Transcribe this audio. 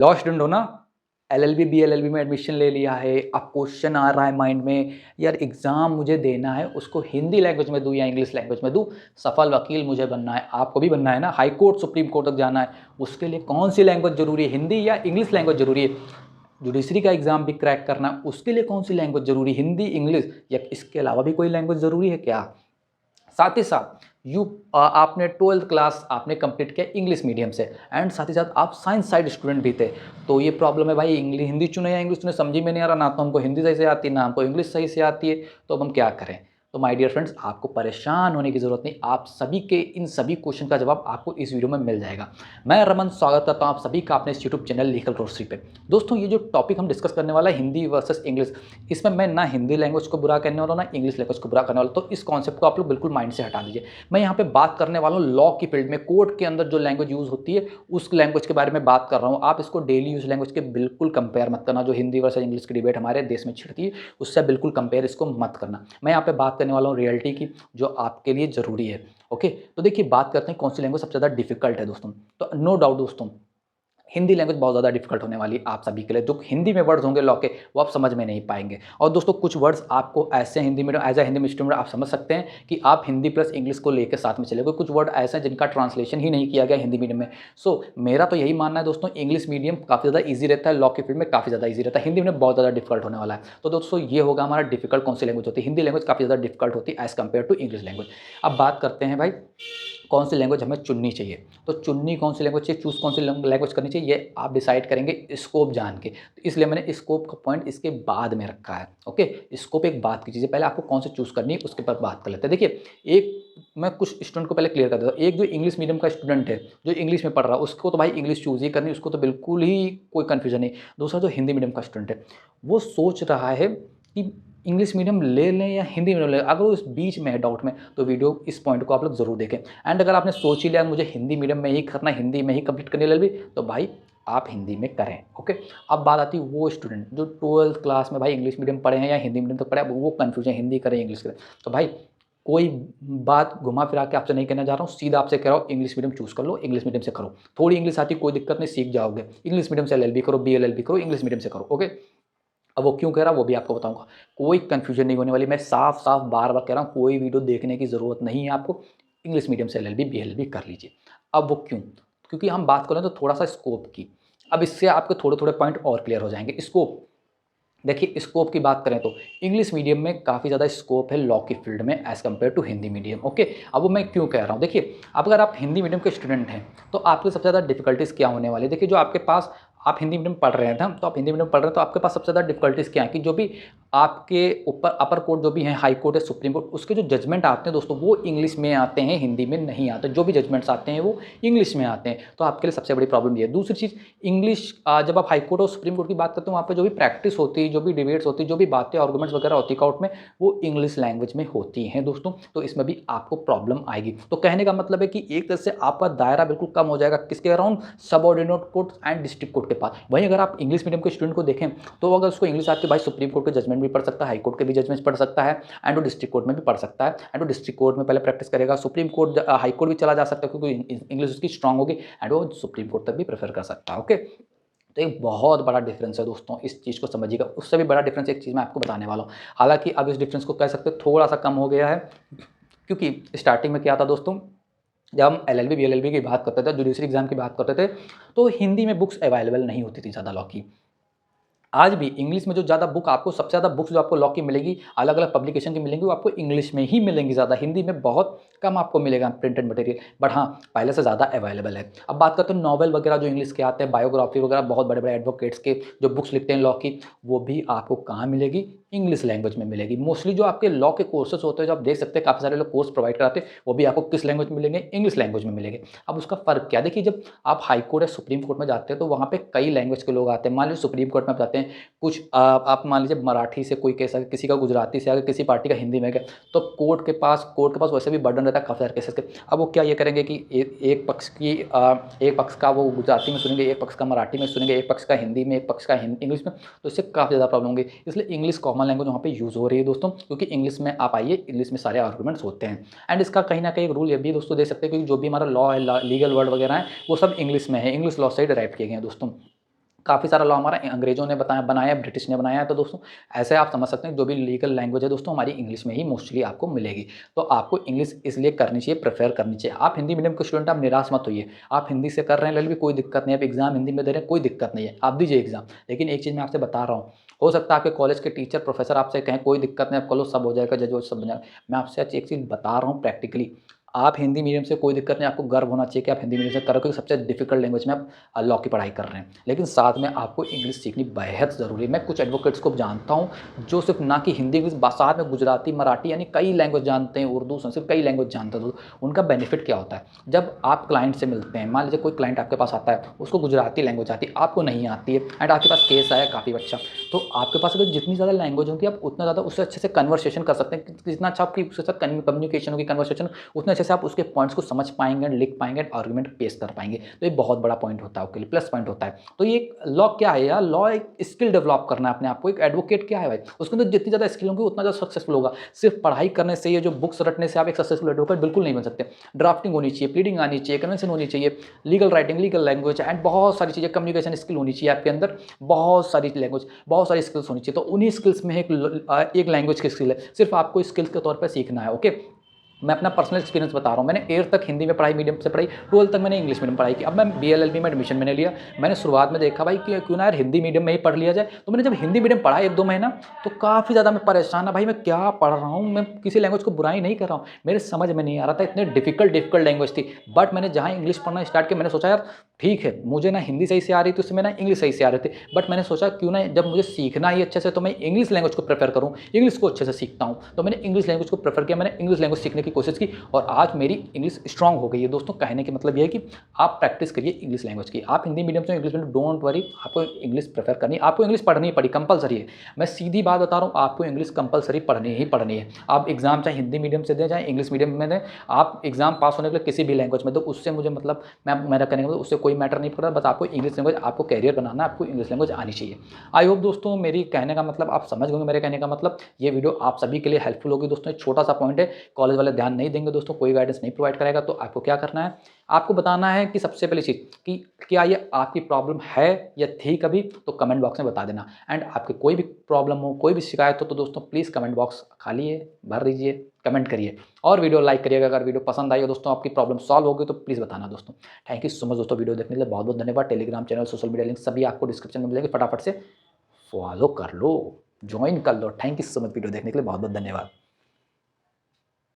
Law student हो ना, LLB BLLB में एडमिशन ले लिया है। अब क्वेश्चन आ रहा है माइंड में, यार एग्ज़ाम मुझे देना है, उसको हिंदी लैंग्वेज में दूँ या इंग्लिश लैंग्वेज में दूँ। सफल वकील मुझे बनना है, आपको भी बनना है ना, हाई कोर्ट सुप्रीम कोर्ट तक जाना है। उसके लिए कौन सी लैंग्वेज ज़रूरी है, हिंदी या इंग्लिश लैंग्वेज ज़रूरी है? जुडिशरी का एग्ज़ाम भी क्रैक करना है, उसके लिए कौन सी लैंग्वेज ज़रूरी, हिंदी इंग्लिश या इसके अलावा भी कोई लैंग्वेज ज़रूरी है क्या? साथ ही साथ आपने 12th क्लास आपने कंप्लीट किया इंग्लिश मीडियम से एंड साथ ही साथ आप साइंस साइड स्टूडेंट भी थे। तो ये प्रॉब्लम है भाई, इंग्लिश हिंदी चुने या इंग्लिश चुने समझ में नहीं आ रहा, ना तो हमको हिंदी सही से आती है ना हमको इंग्लिश सही से आती है, तो अब हम क्या करें? तो माय डियर फ्रेंड्स, आपको परेशान होने की ज़रूरत नहीं, आप सभी के इन सभी क्वेश्चन का जवाब आपको इस वीडियो में मिल जाएगा। मैं रमन स्वागत करता हूँ आप सभी का अपने इस यूट्यूब चैनल लीगल ग्रोसरी पे। दोस्तों, ये जो टॉपिक हम डिस्कस करने वाला है हिंदी वर्सेस इंग्लिश, इसमें मैं ना हिंदी लैंग्वेज को बुरा कहने वाला हूँ ना इंग्लिश लैंग्वेज को बुरा करने वाला, तो इस कॉन्सेप्ट को आप लोग बिल्कुल माइंड से हटा दीजिए। मैं यहाँ पे बात करने वाला हूँ लॉ की फील्ड में, कोर्ट के अंदर जो लैंग्वेज यूज़ होती है उस लैंग्वेज के बारे में बात कर रहा हूँ। आप इसको डेली यूज लैंग्वेज के बिल्कुल कंपेयर मत करना, जो हिंदी वर्सेस इंग्लिश की डिबेट हमारे देश में छिड़ती है उससे बिल्कुल कंपेयर इसको मत करना। मैं यहाँ पे बात करने वाला हूँ रियलिटी की, जो आपके लिए ज़रूरी है। ओके, तो देखिए बात करते हैं कौन सी लैंग्वेज सबसे ज़्यादा डिफिकल्ट है दोस्तों। तो नो डाउट दोस्तों, हिंदी लैंग्वेज बहुत ज़्यादा डिफिकल्ट होने वाली है आप सभी के लिए। जो हिंदी में वर्ड्स होंगे लॉ के, वो आप समझ में नहीं पाएंगे। और दोस्तों, कुछ वर्ड्स आपको ऐसे Hindi medium as a Hindi student आप समझ सकते हैं कि आप हिंदी प्लस इंग्लिश को लेकर साथ में चलेंगे। कुछ वर्ड ऐसे हैं जिनका ट्रांसलेशन ही नहीं किया गया हिंदी मीडियम में। सो मेरा तो यही मानना है दोस्तों, इंग्लिश मीडियम काफ़ी ज़्यादा ईजी रहता है, लॉ की फील्ड में काफ़ी ज़्यादा ईजी रहता है, हिंदी में बहुत ज़्यादा डिफिकल्ट होने वाला है। तो दोस्तों, ये होगा हमारा डिफिकल्ट कौन सी लैंग्वेज होती है। हिंदी लैंग्वेज काफ़ी ज़्यादा डिफिकल्ट होती है as compare to English language. अब बात करते हैं भाई, कौन सी लैंग्वेज हमें चुननी चाहिए। तो चुननी कौन सी लैंग्वेज चाहिए, चूज़ कौन सी लैंग्वेज करनी चाहिए, ये आप डिसाइड करेंगे स्कोप जान के। तो इसलिए मैंने स्कोप का पॉइंट इसके बाद में रखा है। ओके, स्कोप एक बात की चीज़ है, पहले आपको कौन सी चूज़ करनी है उसके ऊपर बात कर लेते हैं। देखिए, एक मैं कुछ स्टूडेंट को पहले क्लियर कर देता हूँ। एक जो इंग्लिश मीडियम का स्टूडेंट है, जो इंग्लिश में पढ़ रहा है, उसको तो भाई इंग्लिश चूज़ ही करनी, उसको तो बिल्कुल ही कोई कन्फ्यूजन नहीं। दूसरा जो हिंदी मीडियम का स्टूडेंट है, वो सोच रहा है कि इंग्लिश मीडियम ले लें या हिंदी मीडियम ले लें। अगर वो इस बीच में है डाउट में, तो वीडियो इस पॉइंट को आप लोग ज़रूर देखें। एंड अगर आपने सोच ही लिया मुझे हिंदी मीडियम में ही करना, हिंदी में ही कंप्लीट करने लगे, तो भाई आप हिंदी में करें। ओके, अब बात आती है वो स्टूडेंट जो 12th क्लास में भाई इंग्लिश मीडियम पढ़े हैं या हिंदी मीडियम तक पढ़े हैं, वो कन्फ्यूज है हिंदी करें इंग्लिश करें। तो भाई कोई बात घुमा फिरा के आपसे नहीं कहना चाह रहा हूँ, सीधा आपसे कह रहा हूँ इंग्लिश मीडियम चूज़ कर लो, इंग्लिश मीडियम से करो। थोड़ी इंग्लिश आती कोई दिक्कत नहीं, सीख जाओगे। इंग्लिश मीडियम से एलएलबी करो, बीएलएलबी करो, इंग्लिश मीडियम से करो। ओके, अब वो क्यों कह रहा है वो भी आपको बताऊंगा। कोई कन्फ्यूजन नहीं होने वाली, मैं साफ साफ बार बार कह रहा हूँ, कोई वीडियो देखने की ज़रूरत नहीं है आपको। इंग्लिश मीडियम से एलएलबी बीएलएलबी कर लीजिए। अब वो क्यों? क्योंकि हम बात करें तो थोड़ा सा स्कोप की। अब इससे आपके थोड़े थोड़े पॉइंट और क्लियर हो जाएंगे। स्कोप, देखिए स्कोप की बात करें तो इंग्लिश मीडियम में काफ़ी ज़्यादा स्कोप है लॉ की फील्ड में as compare to Hindi medium. Okay, अब वो मैं क्यों कह रहा हूँ, देखिए अब अगर आप हिंदी मीडियम के स्टूडेंट हैं तो आपके सबसे ज़्यादा डिफिकल्टीज़ क्या होने वाली है। देखिए, जो आपके पास आप हिंदी मीडियम पढ़ रहे हैं ना, तो आप हिंदी मीडियम पढ़ रहे हैं तो आपके पास सबसे ज़्यादा डिफिकल्टीज़ क्या है कि जो भी आपके ऊपर अपर कोर्ट जो भी हैं, हाई कोर्ट है, सुप्रीम कोर्ट, उसके जो जजमेंट आते हैं दोस्तों, वो इंग्लिश में आते हैं, हिंदी में नहीं आते। जो भी जजमेंट्स आते हैं वो इंग्लिश में आते हैं, तो आपके लिए सबसे बड़ी प्रॉब्लम ये है। दूसरी चीज़, इंग्लिश जब आप हाई कोर्ट और सुप्रीम कोर्ट की बात करते हो, वहाँ पर जो भी प्रैक्टिस होती है, जो भी डिबेट्स होती है, जो भी बातें आर्गूमेंट्स वगैरह होती है कोर्ट में, वो इंग्लिश लैंग्वेज में होती हैं दोस्तों। तो इसमें भी आपको प्रॉब्लम आएगी। तो कहने का मतलब है कि एक तरह से आपका दायरा बिल्कुल कम हो जाएगा, किसके around, subordinate court and district court के पास। वहीं अगर आप इंग्लिश मीडियम के स्टूडेंट को देखें तो अगर उसको इंग्लिश आती है, भाई सुप्रीम कोर्ट के जजमेंट भी पढ़ सकता है, हाई कोर्ट के भी जजमेंट पढ़ सकता है, एंड वो डिस्ट्रिक्ट कोर्ट में भी पढ़ सकता है। एंड वो डिस्ट्रिक्ट कोर्ट में पहले प्रैक्टिस करेगा, सुप्रीम कोर्ट हाई कोर्ट भी चला जा सकता है क्योंकि इंग्लिश उसकी स्ट्रांग होगी, एंड वो सुप्रीम कोर्ट तक भी प्रेफर कर सकता है। ओके, तो एक बहुत बड़ा डिफरेंस है दोस्तों, इस चीज़ को समझिएगा। उससे भी बड़ा डिफरेंस एक चीज़ मैं आपको बताने वाला हूँ। हालांकि अब इस डिफरेंस को कह सकते हैं थोड़ा सा कम हो गया है, क्योंकि स्टार्टिंग में क्या था दोस्तों, जब हम एलएलबी बीएलएलबी की बात करते थे, जुडिशरी एग्जाम की बात करते थे, तो हिंदी में बुक्स अवेलेबल नहीं होती थी ज़्यादा लॉ की। आज भी इंग्लिश में जो ज़्यादा बुक आपको, सबसे ज़्यादा बुक्स जो आपको लॉ की मिलेगी, अलग अलग पब्लिकेशन की मिलेंगी, वो आपको इंग्लिश में ही मिलेंगी ज़्यादा, हिंदी में बहुत कम आपको मिलेगा प्रिंटेड मटेरियल। बट हाँ, पहले से ज़्यादा अवेलेबल है। अब बात करते हैं नॉवल वगैरह जो इंग्लिश के आते हैं, बायोग्राफी वगैरह, बहुत बड़े बड़े एडवोकेट्स के जो बुक्स लिखते हैं लॉ की, वो भी आपको कहाँ मिलेगी, इंग्लिश लैंग्वेज में मिलेगी। मोस्टली जो आपके लॉ के कोर्सेज होते हैं, जो आप देख सकते हैं काफ़ी सारे लोग कोर्स प्रोवाइड कराते हैं, वो भी आपको किस लैंग्वेज में मिलेंगे, इंग्लिश लैंग्वेज में मिलेंगे। अब उसका फ़र्क क्या, देखिए जब आप हाई कोर्ट या सुप्रीम कोर्ट में जाते हैं तो वहाँ पे कई लैंग्वेज के लोग आते हैं। मान लीजिए सुप्रीम कोर्ट में आप जाते हैं, कुछ आप मान लीजिए मराठी से कोई कैसा, किसी का गुजराती से, अगर किसी पार्टी का हिंदी में गया, तो कोर्ट के पास वैसे भी बर्डन रहता है काफ़ी सारे केसेस के। अब वो क्या ये करेंगे कि एक पक्ष का वो गुजराती में सुनेंगे, एक पक्ष का मराठी में सुनेंगे, एक पक्ष का हिंदी में, एक पक्ष का इंग्लिश में, तो इससे काफ़ी ज़्यादा प्रॉब्लम होगी। इसलिए इंग्लिश कॉमन लैंग्वेज वहाँ पे यूज़ हो रही है दोस्तों, क्योंकि इंग्लिश में आप आइए, इंग्लिश में सारे आर्गूमेंट्स होते हैं। एंड इसका कहीं ना कहीं एक रूल ये भी दोस्तों दे सकते हैं, क्योंकि जो भी हमारा लॉ है, लीगल वर्ड वगैरह है, वो सब इंग्लिश में है, इंग्लिश लॉ से डिराइव किए गए हैं दोस्तों। काफ़ी सारा लॉ हमारा अंग्रेज़ों ने बनाया है, ब्रिटिश ने बनाया है। तो दोस्तों ऐसे आप समझ सकते हैं जो भी लीगल लैंग्वेज है दोस्तों हमारी इंग्लिश में ही मोस्टली आपको मिलेगी। तो आपको इंग्लिश इसलिए करनी चाहिए, प्रेफ़र करनी चाहिए। आप हिंदी मीडियम के स्टूडेंट आप निराश मत होइए। आप हिंदी से कर रहे हैं एलएलबी कोई दिक्कत नहीं है, आप एग्ज़ाम हिंदी में दे रहे हैं कोई दिक्कत नहीं है, आप दीजिए एग्ज़ाम। लेकिन एक चीज़ मैं आपसे बता रहा हूँ, हो सकता है आपके कॉलेज के टीचर, प्रोफ़ेसर आपसे कहें कोई दिक्कत नहीं, आप कर लो सब हो जाएगा, जज वज सब बन जाएगा। मैं आपसे आज एक चीज़ बता रहा हूँ प्रैक्टिकली, आप हिंदी मीडियम से कोई दिक्कत नहीं, आपको गर्व होना चाहिए कि आप हिंदी मीडियम से कर रहे हो क्योंकि सबसे डिफ़िकल्ट लैंग्वेज में आप लॉ की पढ़ाई कर रहे हैं। लेकिन साथ में आपको इंग्लिश सीखनी बेहद ज़रूरी है। मैं कुछ एडवोकेट्स को जानता हूँ, जो सिर्फ़ ना कि हिंदी इंग्लिश साथ में गुजराती, मराठी यानी कई लैंग्वेज जानते हैं, उर्दू, संस्कृत कई लैंग्वेज जानते हैं। तो उनका बेनिफिट क्या होता है? जब आप क्लाइंट से मिलते हैं, मान लीजिए कोई क्लाइंट आपके पास आता है, उसको गुजराती लैंग्वेज आती है, आपको नहीं आती है एंड आपके पास केस आया काफ़ी अच्छा, तो आपके पास अगर जितनी ज़्यादा लैंग्वेज होगी आप उतना ज़्यादा उससे अच्छे से कन्वर्सेशन कर सकते हैं। जितना अच्छा आपकी उसके साथ कम्युनिकेशन होगी, कन्वर्सेशन, उतने अच्छे से आप उसके पॉइंट्स को समझ पाएँगे, लिख पाएँगे, आर्गुमेंट पेश कर पाएँगे। तो ये बहुत बड़ा पॉइंट होता है आपके लिए, प्लस पॉइंट होता है। तो ये लॉ क्या है यार? लॉ एक स्किल डेवलप करना है अपने आप को। एक एडवोकेट क्या है भाई? उसके अंदर जितनी ज़्यादा स्किल होंगी उतना ज़्यादा सक्सेसफुल होगा। सिर्फ पढ़ाई करने से, ये जो बुक्स रटने से आप एक सक्सेसफुल एडवोकेट बिल्कुल नहीं बन सकते। ड्राफ्टिंग होनी चाहिए, प्लीडिंग आनी चाहिए, कन्वेंशन होनी चाहिए, legal writing, legal language and बहुत सारी चीज़ें, कम्युनिकेशन स्किल होनी चाहिए आपके अंदर, बहुत सारी लैंग्वेज, बहुत सारी स्किल्स होनी चाहिए। तो उन्हीं स्किल्स में एक लैंग्वेज की स्किल है, सिर्फ आपको स्किल्स के तौर पर सीखना है। ओके, मैं अपना पर्सनल एक्सपीरियंस बता रहा हूँ। मैंने 8th तक हिंदी में पढ़ाई, मीडियम से पढ़ाई, 12th तक मैंने इंग्लिश मीडियम पढ़ाई की। अब मैं बीएलएलबी में एडमिशन मैंने लिया। मैंने शुरुआत में देखा भाई कि क्यों ना यार हिंदी मीडियम में ही पढ़ लिया जाए। तो मैंने जब हिंदी मीडियम पढ़ा 1-2 महीना, तो काफ़ी ज़्यादा मैं परेशान था भाई, मैं क्या पढ़ रहा हूँ, मैं किसी लैंग्वेज को बुराई नहीं कर रहा हूँ, मेरे समझ में नहीं आ रहा था, इतने डिफ़िकल्ट लैंग्वेज थी। बट मैंने जहाँ इंग्लिश पढ़ना स्टार्ट किया, मैंने सोचा यार ठीक है, मुझे ना हिंदी सही से आ रही थी, उससे मैं ना इंग्लिश सही से आ रहे थे। बट मैंने सोचा क्यों ना जब मुझे सीखना ही अच्छे से, तो मैं इंग्लिश लैंग्वेज को प्रेफ़र करूँ, इंग्लिश को अच्छे से सीखता हूँ। तो मैंने इंग्लिश लैंग्वेज को प्रेफ़र किया, मैंने इंग्लिश लैंग्वेज सीखने की कोशिश की और आज मेरी इंग्लिश स्ट्रांग हो गई है। दोस्तों कहने का मतलब ये है कि आप प्रैक्टिस करिए इंग्लिश लैंग्वेज की। आप हिंदी मीडियम से इंग्लिश मीडियम, डोंट वरी, आपको इंग्लिश प्रेफ़र करनी है, आपको इंग्लिश पढ़नी ही पड़ी, कंपल्सरी है। मैं सीधी बात बता रहा हूँ, आपको इंग्लिश कंपल्सरी पढ़नी ही पढ़नी है। आप एग्ज़ाम चाहे हिंदी मीडियम से दें, चाहे इंग्लिश मीडियम में दें, आप एग्ज़ाम पास होने के लिए किसी भी लैंग्वेज में दो, उससे मुझे मतलब, मेरा कहने का मतलब उससे कोई मैटर नहीं पड़ता। बस आपको इंग्लिश लैंग्वेज, आपको कैरियर बनाना है, आपको इंग्लिश लैंग्वेज आनी चाहिए। आई होप दोस्तों मेरी कहने का मतलब आप समझ गए होंगे। मेरे कहने का मतलब ये वीडियो आप सभी के लिए हेल्पफुल होगी दोस्तों। एक छोटा सा पॉइंट है, कॉलेज वाले ध्यान नहीं देंगे दोस्तों, कोई गाइडेंस नहीं प्रोवाइड करेगा। तो आपको क्या करना है, आपको बताना है कि सबसे पहली चीज़ कि क्या ये आपकी प्रॉब्लम है या थी कभी, तो कमेंट बॉक्स में बता देना। एंड आपकी कोई भी प्रॉब्लम हो, कोई भी शिकायत हो, तो दोस्तों प्लीज़ कमेंट बॉक्स खाली है, भर दीजिए, कमेंट करिए और वीडियो लाइक करिएगा। अगर वीडियो पसंद आई हो दोस्तों, आपकी प्रॉब्लम सॉल्व हो गई, तो प्लीज़ बताना दोस्तों। थैंक यू सो मच दोस्तों, वीडियो देखने के लिए बहुत बहुत धन्यवाद। Telegram channel, social media link सभी आपको डिस्क्रिप्शन में मिलेंगे, फटाफट से फॉलो कर लो, ज्वाइन कर लो। Thank you so much, video देखने के लिए बहुत बहुत धन्यवाद।